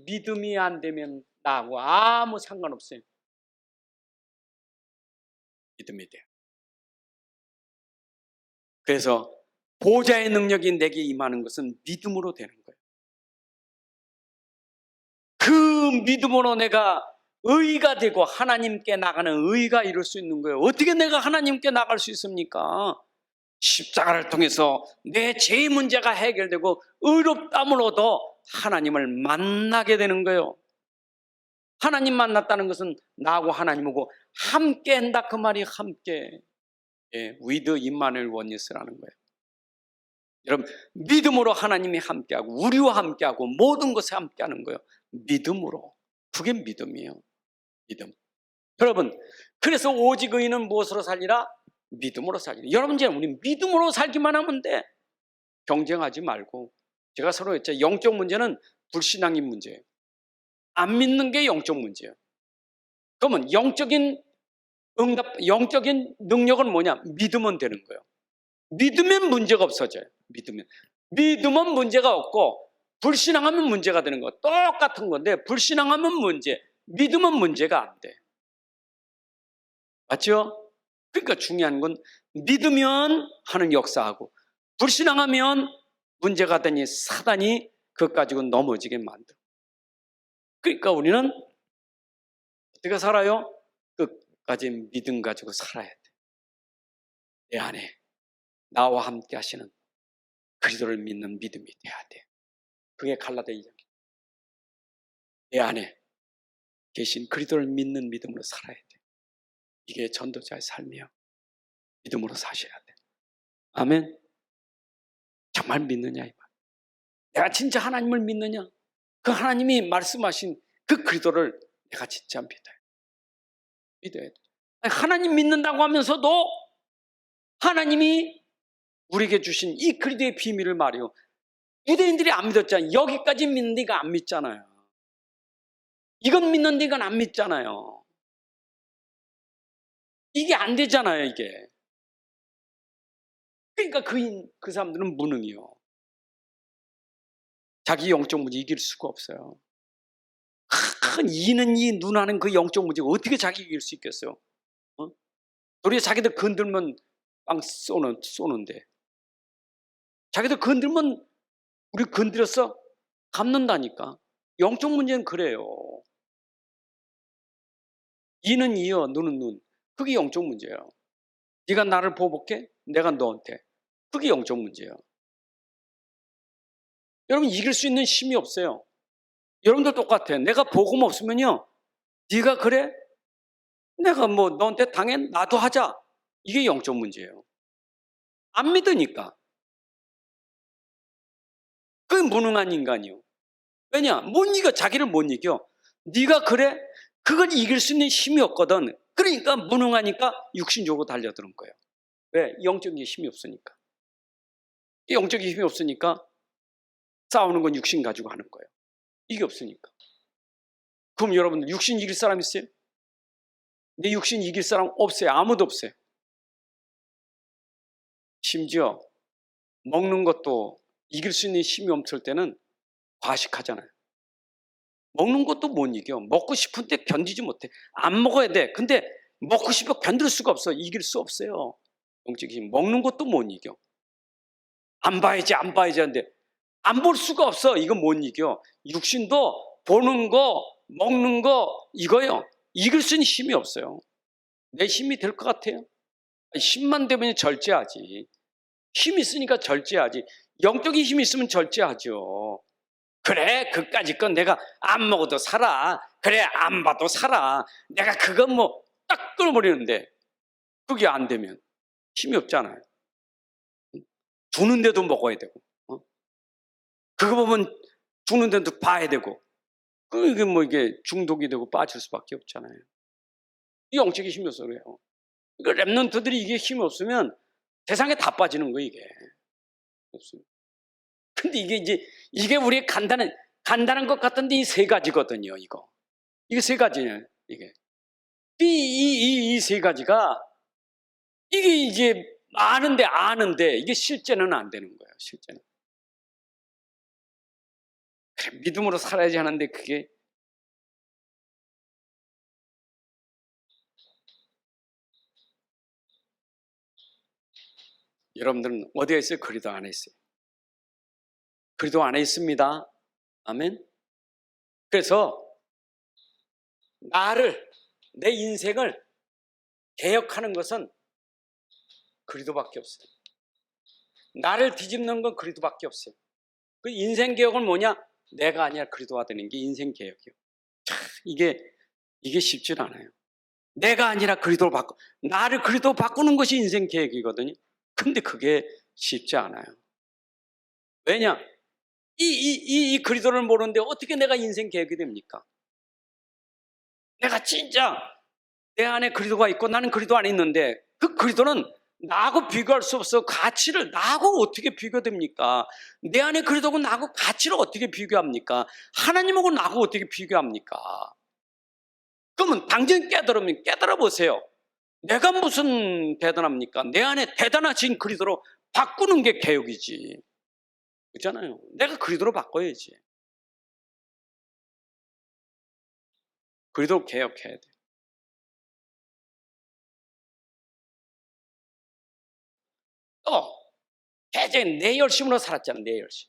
믿음이 안 되면 나하고 아무 상관없어요. 믿음이 돼요. 그래서 보좌의 능력이 내게 임하는 것은 믿음으로 되는 거예요. 그 믿음으로 내가 의가 되고 하나님께 나가는 의가 이룰 수 있는 거예요. 어떻게 내가 하나님께 나갈 수 있습니까? 십자가를 통해서 내 죄의 문제가 해결되고 의롭다므로도 하나님을 만나게 되는 거예요. 하나님 만났다는 것은 나하고 하나님하고 함께 한다, 그 말이 함께. with 임마누엘 원니스라는 거예요. 여러분, 믿음으로 하나님이 함께하고 우리와 함께하고 모든 것에 함께하는 거예요. 믿음으로. 그게 믿음이에요. 믿음. 여러분, 그래서 오직 의인은 무엇으로 살리라? 믿음으로 살리라. 여러분, 이제 우리 믿음으로 살기만 하면 돼. 경쟁하지 말고. 제가 서로 했죠. 영적 문제는 불신앙인 문제예요. 안 믿는 게 영적 문제예요. 그러면 영적인 능력은 뭐냐? 믿으면 되는 거예요. 믿으면 문제가 없어져요. 믿으면 문제가 없고, 불신앙하면 문제가 되는 거 똑같은 건데, 불신앙하면 문제, 믿으면 문제가 안 돼. 맞죠? 그러니까 중요한 건 믿으면 하는 역사하고, 불신앙하면 문제가 되니 사단이 그것 가지고 넘어지게 만들어. 그러니까 우리는 어떻게 살아요? 끝까지 믿음 가지고 살아야 돼. 내 안에 나와 함께 하시는 그리스도를 믿는 믿음이 돼야 돼. 그게 갈라디아 2장. 내 안에 계신 그리스도를 믿는 믿음으로 살아야 돼. 이게 전도자의 삶이야. 믿음으로 사셔야 돼. 아멘. 정말 믿느냐 이 말. 내가 진짜 하나님을 믿느냐? 그 하나님이 말씀하신 그 그리스도를 내가 진짜 믿어야 돼. 하나님 믿는다고 하면서도 하나님이 우리에게 주신 이 그리스도의 비밀을 말이요. 유대인들이 안 믿었잖아요. 여기까지 믿는데 이거 안 믿잖아요. 이건 믿는데 이건 안 믿잖아요. 이게 안 되잖아요, 이게. 그러니까 그 사람들은 무능이요. 자기 영적 문제 이길 수가 없어요. 큰 이는 이, 눈하는 그 영적 문제가 어떻게 자기 이길 수 있겠어요? 우리 자기들 건들면 빵 쏘는데. 자기들 건들면 우리 건드렸어? 갚는다니까. 영적 문제는 그래요. 이는 이요, 눈은 눈. 그게 영적 문제예요. 네가 나를 보복해? 내가 너한테. 그게 영적 문제예요. 여러분, 이길 수 있는 힘이 없어요. 여러분들 똑같아요. 내가 복음 없으면요, 네가 그래? 내가 뭐 너한테 당해? 나도 하자. 이게 영적 문제예요. 안 믿으니까. 그게 무능한 인간이요. 왜냐? 못 이겨. 자기를 못 이겨. 네가 그래? 그걸 이길 수 있는 힘이 없거든. 그러니까 무능하니까 육신적으로 달려드는 거예요. 왜? 영적인 힘이 없으니까. 영적인 힘이 없으니까 싸우는 건 육신 가지고 하는 거예요. 이게 없으니까. 그럼 여러분들 육신 이길 사람 있어요? 내 육신 이길 사람 없어요. 아무도 없어요. 심지어 먹는 것도 이길 수 있는 힘이 없을 때는 과식하잖아요. 먹는 것도 못 이겨. 먹고 싶은데 견디지 못해. 안 먹어야 돼. 근데 먹고 싶어 견딜 수가 없어. 이길 수 없어요. 영적인 힘. 먹는 것도 못 이겨. 안 봐야지 하는데 안 볼 수가 없어. 이건 못 이겨. 육신도 보는 거, 먹는 거 이거요. 이길 수 있는 힘이 없어요. 내 힘이 될 것 같아요? 힘만 되면 절제하지. 힘이 있으니까 절제하지. 영적인 힘이 있으면 절제하죠. 그래, 그까짓 건 내가 안 먹어도 살아. 그래, 안 봐도 살아. 내가 그거 뭐 딱 끊어버리는데 그게 안 되면 힘이 없잖아요. 주는데도 먹어야 되고, 그거 보면 죽는데도 봐야 되고, 그게 뭐 이게 중독이 되고 빠질 수밖에 없잖아요. 이 영적인 힘이 없어 그래요. 그러니까 랩런트들이 이게 힘이 없으면 세상에 다 빠지는 거예요, 이게. 없습니다. 근데 이게 우리의 간단한 것 같은데 이 세 가지거든요, 이거. 이게 세 가지예요, 이게. 이 세 가지가 이게 이제 아는데 이게 실제는 안 되는 거예요, 실제는. 그래, 믿음으로 살아야지 하는데 그게 여러분들은 어디에 있어요? 그리스도 안에 있어요. 그리스도 안에 있습니다. 아멘. 그래서 내 인생을 개혁하는 것은 그리스도밖에 없어요. 나를 뒤집는 건 그리스도밖에 없어요. 그 인생 개혁은 뭐냐? 내가 아니라 그리스도가 되는 게 인생 개혁이요. 참, 이게 쉽지 않아요. 내가 아니라 그리스도로 나를 그리스도로 바꾸는 것이 인생 개혁이거든요. 근데 그게 쉽지 않아요. 왜냐? 이 그리스도를 모르는데 어떻게 내가 인생 개혁이 됩니까? 내가 진짜 내 안에 그리스도가 있고 나는 그리스도 안에 있는데 그 그리스도는 나하고 비교할 수 없어. 가치를 나하고 어떻게 비교됩니까? 내 안에 그리스도고 나하고 가치를 어떻게 비교합니까? 하나님하고 나하고 어떻게 비교합니까? 그러면 당장 깨달아 보세요. 내가 무슨 대단합니까? 내 안에 대단하신 그리스도로 바꾸는 게 개혁이지. 그렇잖아요. 내가 그리스도로 바꿔야지. 그리스도로 개혁해야 돼. 또 대전 내 열심으로 살았잖아. 내 열심.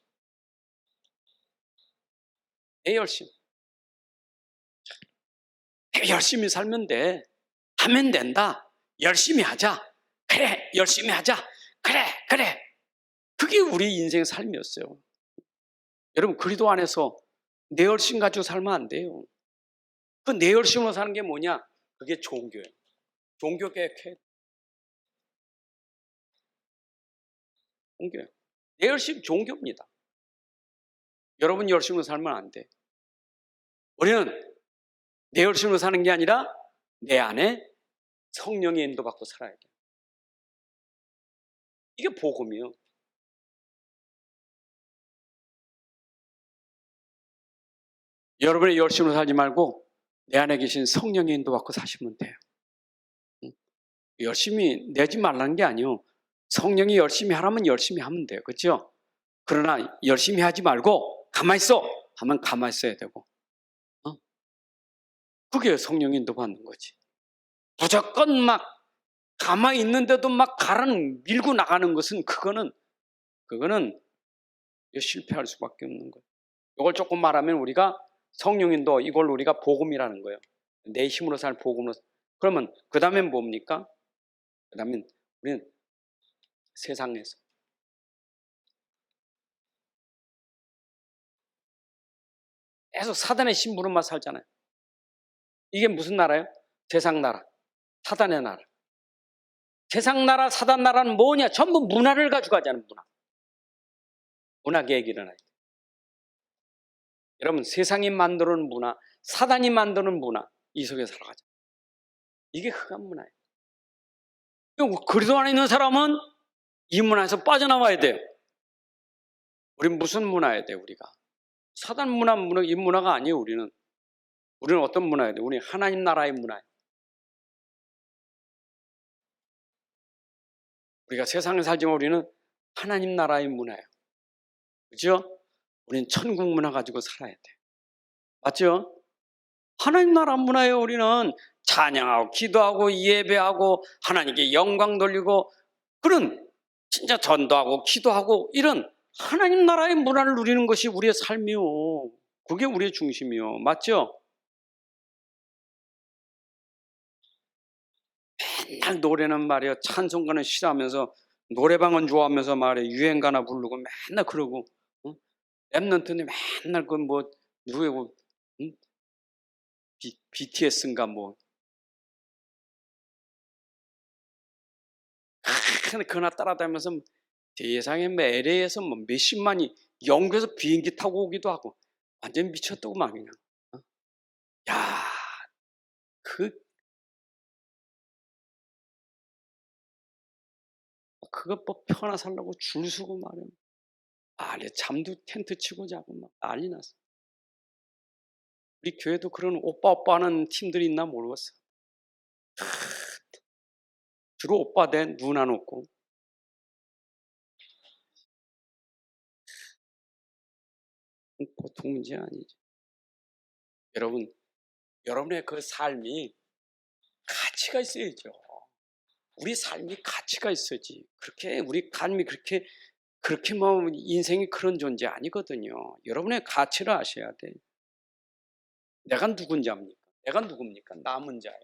열심히 살면 돼. 하면 된다. 열심히 하자. 그래, 열심히 하자. 그래. 그게 우리 인생 삶이었어요. 여러분, 그리스도 안에서 내 열심 가지고 살면 안 돼요. 그 내 열심으로 사는 게 뭐냐? 그게 종교예요. 종교 개혁해. 종교예요. 내 열심 종교입니다. 여러분 열심으로 살면 안 돼. 우리는 내 열심으로 사는 게 아니라 내 안에 성령의 인도받고 살아야 돼. 이게 복음이에요. 여러분의 열심으로 살지 말고 내 안에 계신 성령의 인도받고 사시면 돼요. 열심히 내지 말라는 게 아니에요. 성령이 열심히 하라면 열심히 하면 돼요. 그렇죠? 그러나 열심히 하지 말고 가만히 있어 하면 가만히 있어야 되고, 그게 성령 인도 받는 거지. 무조건 막 가만히 있는데도 막 밀고 나가는 것은 그거는 실패할 수밖에 없는 거예요. 이걸 조금 말하면 우리가 성령인도 이걸 우리가 복음이라는 거예요. 내 힘으로 살 복음으로. 그러면 그 다음엔 뭡니까? 그 다음엔 우리는 세상에서 계속 사단의 심부름만 살잖아요. 이게 무슨 나라예요? 세상 나라, 사단의 나라. 세상 나라, 사단 나라는 뭐냐? 전부 문화를 가져가자는 문화 계획이 일어나요. 여러분, 세상이 만드는 문화, 사단이 만드는 문화, 이 속에 살아가자. 이게 흑암 문화예요. 그리스도 안에 있는 사람은 이 문화에서 빠져나와야 돼요. 우리는 무슨 문화여야 돼, 우리가? 사단 문화, 이 문화가 아니에요, 우리는. 우리는 어떤 문화여야 돼? 우리는 하나님 나라의 문화예요. 우리가 세상에 살지만 우리는 하나님 나라의 문화예요. 그죠? 우리는 천국 문화 가지고 살아야 돼. 맞죠? 하나님 나라 문화예요. 우리는 찬양하고 기도하고 예배하고 하나님께 영광 돌리고 그런 진짜 전도하고 기도하고 이런 하나님 나라의 문화를 누리는 것이 우리의 삶이요. 그게 우리의 중심이요. 맞죠? 맨날 노래는 말이야. 찬송가는 싫어하면서 노래방은 좋아하면서 말이야. 유행가나 부르고 맨날 그러고, 랩런트는 맨날 그 뭐 누구고 BTS인가 뭐. 그나 따라다니면서 세상에 LA에서 뭐 몇십만이 영국에서 비행기 타고 오기도 하고 완전 미쳤다고 막 그냥. 야, 그것 뭐 편하 살라고 줄 서고 말이야. 잠도 텐트 치고 자고 막 난리 났어. 우리 교회도 그런 오빠 하는 팀들이 있나 모르겠어. 주로 오빠 대 눈 안 웃고. 보통 문제 아니죠. 여러분, 여러분의 그 삶이 가치가 있어야죠. 우리 삶이 가치가 있어야지. 그렇게 우리 삶이 그렇게 뭐 인생이 그런 존재 아니거든요. 여러분의 가치를 아셔야 돼. 내가 누군지 압니까? 내가 누굽니까? 남은 자요.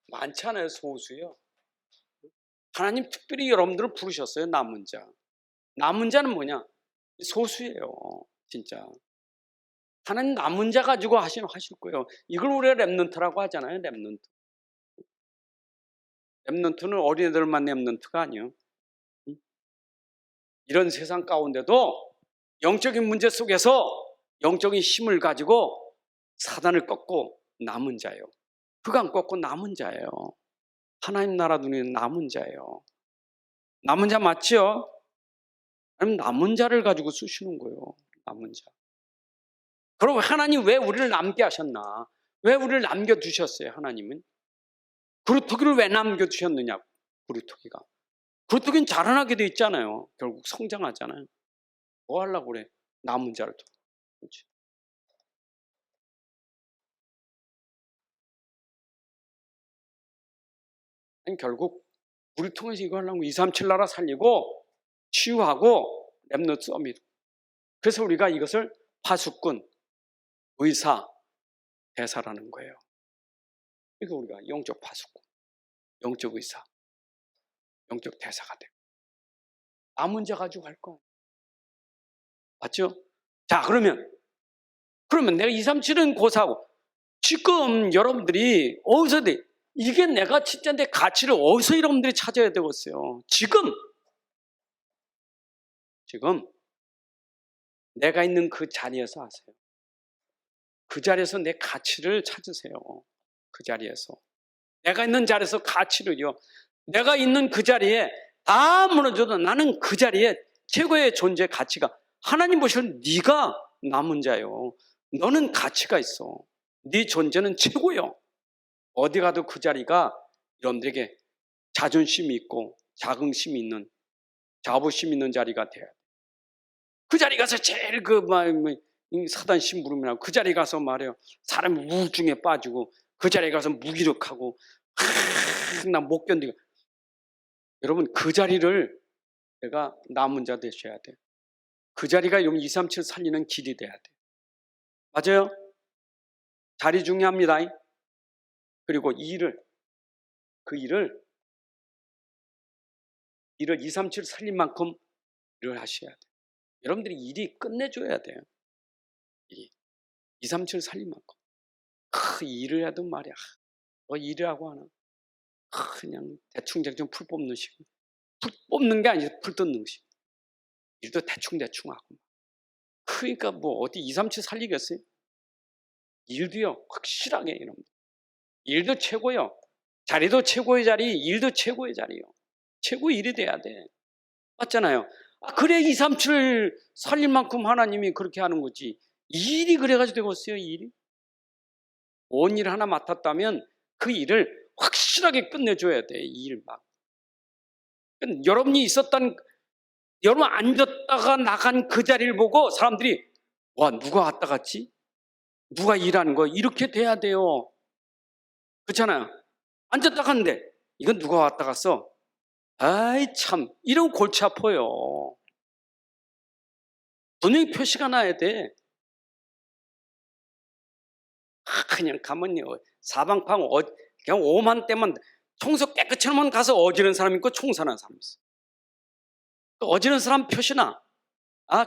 많잖아요, 소수요. 하나님 특별히 여러분들을 부르셨어요, 남은 자. 남은 자는 뭐냐? 소수예요, 진짜. 하나님 남은 자 가지고 하실 거예요. 이걸 우리가 렘넌트라고 하잖아요, 렘넌트. 렘넌트는 어린애들만 렘넌트가 아니에요. 이런 세상 가운데도 영적인 문제 속에서 영적인 힘을 가지고 사단을 꺾고 남은 자예요. 그가 안 꺾고 남은 자예요. 하나님 나라 눈에는 남은 자예요. 남은 자 맞지요? 그럼 남은 자를 가지고 쓰시는 거예요. 남은 자. 그럼 하나님 왜 우리를 남게 하셨나? 왜 우리를 남겨두셨어요, 하나님은? 그루터기를 왜 남겨두셨느냐, 그루터기가. 그루터기는 자라나게 돼 있잖아요. 결국 성장하잖아요. 뭐 하려고 그래? 남은 자를 둬. 그렇지. 아니, 결국 우리를 통해서 이거 하려고 237 나라 살리고 치유하고 렘넌트 서밋. 그래서 우리가 이것을 파수꾼, 의사, 대사라는 거예요. 이거 우리가 영적 파수꾼, 영적 의사, 영적 대사가 돼요. 남은 자 가지고 갈 거예요. 맞죠? 자, 그러면 내가 237은 고사하고 지금 여러분들이 어디서 이게 내가 진짜 내 가치를 어디서 여러분들이 찾아야 되겠어요? 지금 내가 있는 그 자리에서 하세요. 그 자리에서 내 가치를 찾으세요. 그 자리에서. 내가 있는 자리에서 가치를요. 내가 있는 그 자리에 다 무너져도 나는 그 자리에 최고의 존재 가치가 하나님 보시면 네가 남은 자요. 너는 가치가 있어. 네 존재는 최고요. 어디 가도 그 자리가 여러분들에게 자존심이 있고 자긍심이 있는 자부심 있는 자리가 돼야 돼. 그 자리 가서 제일 사단 심부름이라고 그 자리 가서 말해요. 사람이 우울증에 빠지고 그 자리에 가서 무기력하고 나 못 견디고. 여러분 그 자리를 내가 남은 자 되셔야 돼요. 그 자리가 여러분 237 살리는 길이 돼야 돼요. 맞아요? 자리 중요합니다. 그리고 그 일을 237 살린 만큼 일을 하셔야 돼요. 여러분들이 일이 끝내줘야 돼요. 237 살린 만큼. 일을 해도 말이야. 일을 하고 하나. 그냥 대충 풀 뽑는 식. 풀 뽑는 게 아니라 풀 뜯는 식. 일도 대충 하고. 그러니까 어디 237 살리겠어요? 일도요, 확실하게 여러분. 일도 최고요. 자리도 최고의 자리, 일도 최고의 자리요. 최고 일이 돼야 돼. 맞잖아요. 그래 237 살릴 만큼 하나님이 그렇게 하는 거지. 일이 그래가지고 되겠어요, 일이? 온 일 하나 맡았다면 그 일을 확실하게 끝내줘야 돼, 이 일 막. 여러분이 여러분 앉았다가 나간 그 자리를 보고 사람들이 와, 누가 왔다 갔지? 누가 일하는 거? 이렇게 돼야 돼요. 그렇잖아요. 앉았다 갔는데 이건 누가 왔다 갔어? 아이 참, 이런 골치 아파요. 분명히 표시가 나야 돼. 그냥 가만히 사방팔 그냥 오만 때만 청소 깨끗이 하면 가서 어지른 사람 있고 청소하는 사람 있어. 또 어지른 사람 표시나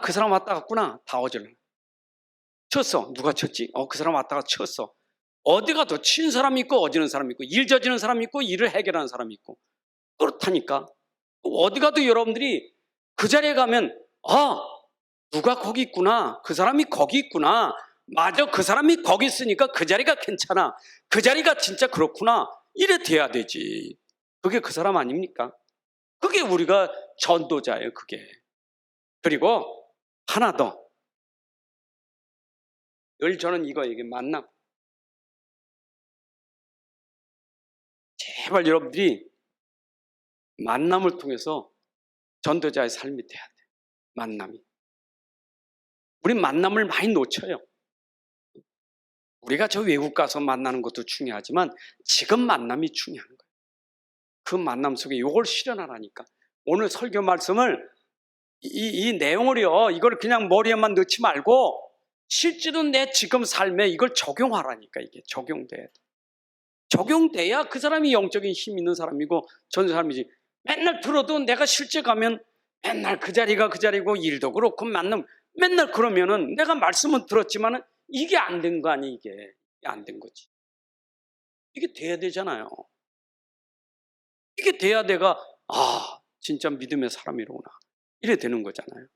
그 사람 왔다 갔구나. 다 어지러. 쳤어. 누가 쳤지? 그 사람 왔다가 쳤어. 어디 가도 친 사람이 있고 어지른 사람이 있고 일 저지른 사람이 있고 일을 해결하는 사람이 있고 그렇다니까. 어디 가도 여러분들이 그 자리에 가면 누가 거기 있구나. 그 사람이 거기 있구나. 맞아, 그 사람이 거기 있으니까 그 자리가 괜찮아. 그 자리가 진짜 그렇구나. 이래 돼야 되지. 그게 그 사람 아닙니까? 그게 우리가 전도자예요, 그게. 그리고 하나 더. 늘 저는 이거 얘기 만남. 제발 여러분들이 만남을 통해서 전도자의 삶이 돼야 돼요. 만남이. 우리 만남을 많이 놓쳐요. 우리가 저 외국 가서 만나는 것도 중요하지만 지금 만남이 중요한 거예요. 그 만남 속에 이걸 실현하라니까. 오늘 설교 말씀을 이 내용을요, 이걸 그냥 머리에만 넣지 말고 실제로 내 지금 삶에 이걸 적용하라니까. 이게 적용돼야 돼. 적용돼야 그 사람이 영적인 힘 있는 사람이고 전도 사람이지. 맨날 들어도 내가 실제 가면 맨날 그 자리가 그 자리고 일도 그렇고 만남 맨날 그러면은 내가 말씀은 들었지만은 이게 안 된 거 아니. 이게 안 된 거지. 이게 돼야 되잖아요. 이게 돼야 내가 진짜 믿음의 사람이로구나 이래 되는 거잖아요.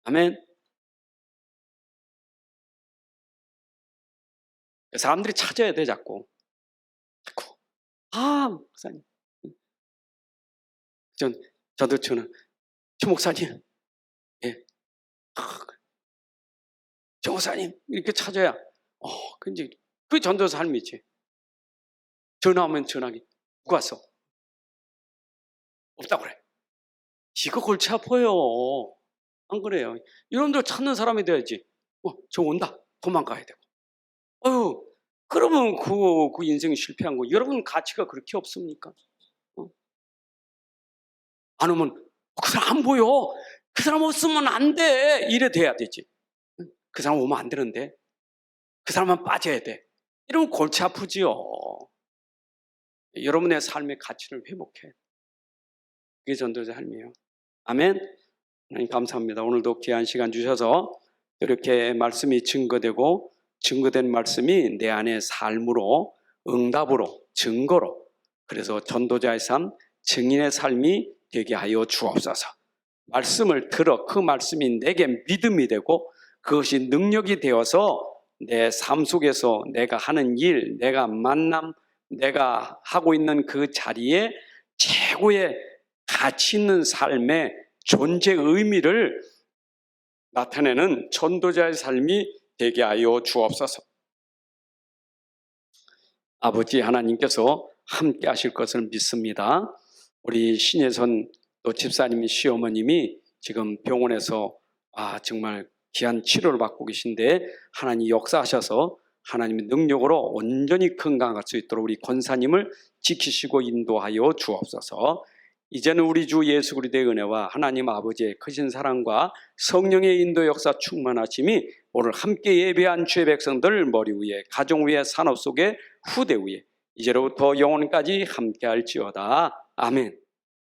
아멘. 사람들이 찾아야 돼. 자꾸 목사님, 저도 저는 조 목사님, 예, 조 목사님 이렇게 찾아야 근데 그게 전도 삶이지. 전화하면 전화기 누구 왔어? 없다고 그래. 이거 골치 아파요. 안 그래요? 여러분들 찾는 사람이 돼야지. 저 온다. 도망가야 되고. 그러면 그 인생 실패한 거. 여러분 가치가 그렇게 없습니까? 안 오면 그 사람 안 보여. 그 사람 없으면 안 돼. 이래 돼야 되지. 그 사람 오면 안 되는데. 그 사람만 빠져야 돼. 이러면 골치 아프지요. 여러분의 삶의 가치를 회복해. 그게 전도자 삶이에요. 아멘. 하나님 감사합니다. 오늘도 귀한 시간 주셔서 이렇게 말씀이 증거되고 증거된 말씀이 내 안의 삶으로 응답으로 증거로 그래서 전도자의 삶, 증인의 삶이 되게 하여 주옵소서. 말씀을 들어 그 말씀이 내게 믿음이 되고 그것이 능력이 되어서 내 삶 속에서 내가 하는 일, 내가 만남, 내가 하고 있는 그 자리에 최고의 가치 있는 삶의 존재 의미를 나타내는 전도자의 삶이 되게 하여 주옵소서. 아버지 하나님께서 함께 하실 것을 믿습니다. 우리 신예선 또 집사님이 시어머님이 지금 병원에서 정말 귀한 치료를 받고 계신데 하나님 역사하셔서 하나님의 능력으로 온전히 건강할 수 있도록 우리 권사님을 지키시고 인도하여 주옵소서. 이제는 우리 주 예수 그리스도의 은혜와 하나님 아버지의 크신 사랑과 성령의 인도 역사 충만하심이 오늘 함께 예배한 주의 백성들 머리 위에 가정 위에 산업 속에 후대 위에 이제로부터 영원까지 함께 할지어다. 아멘.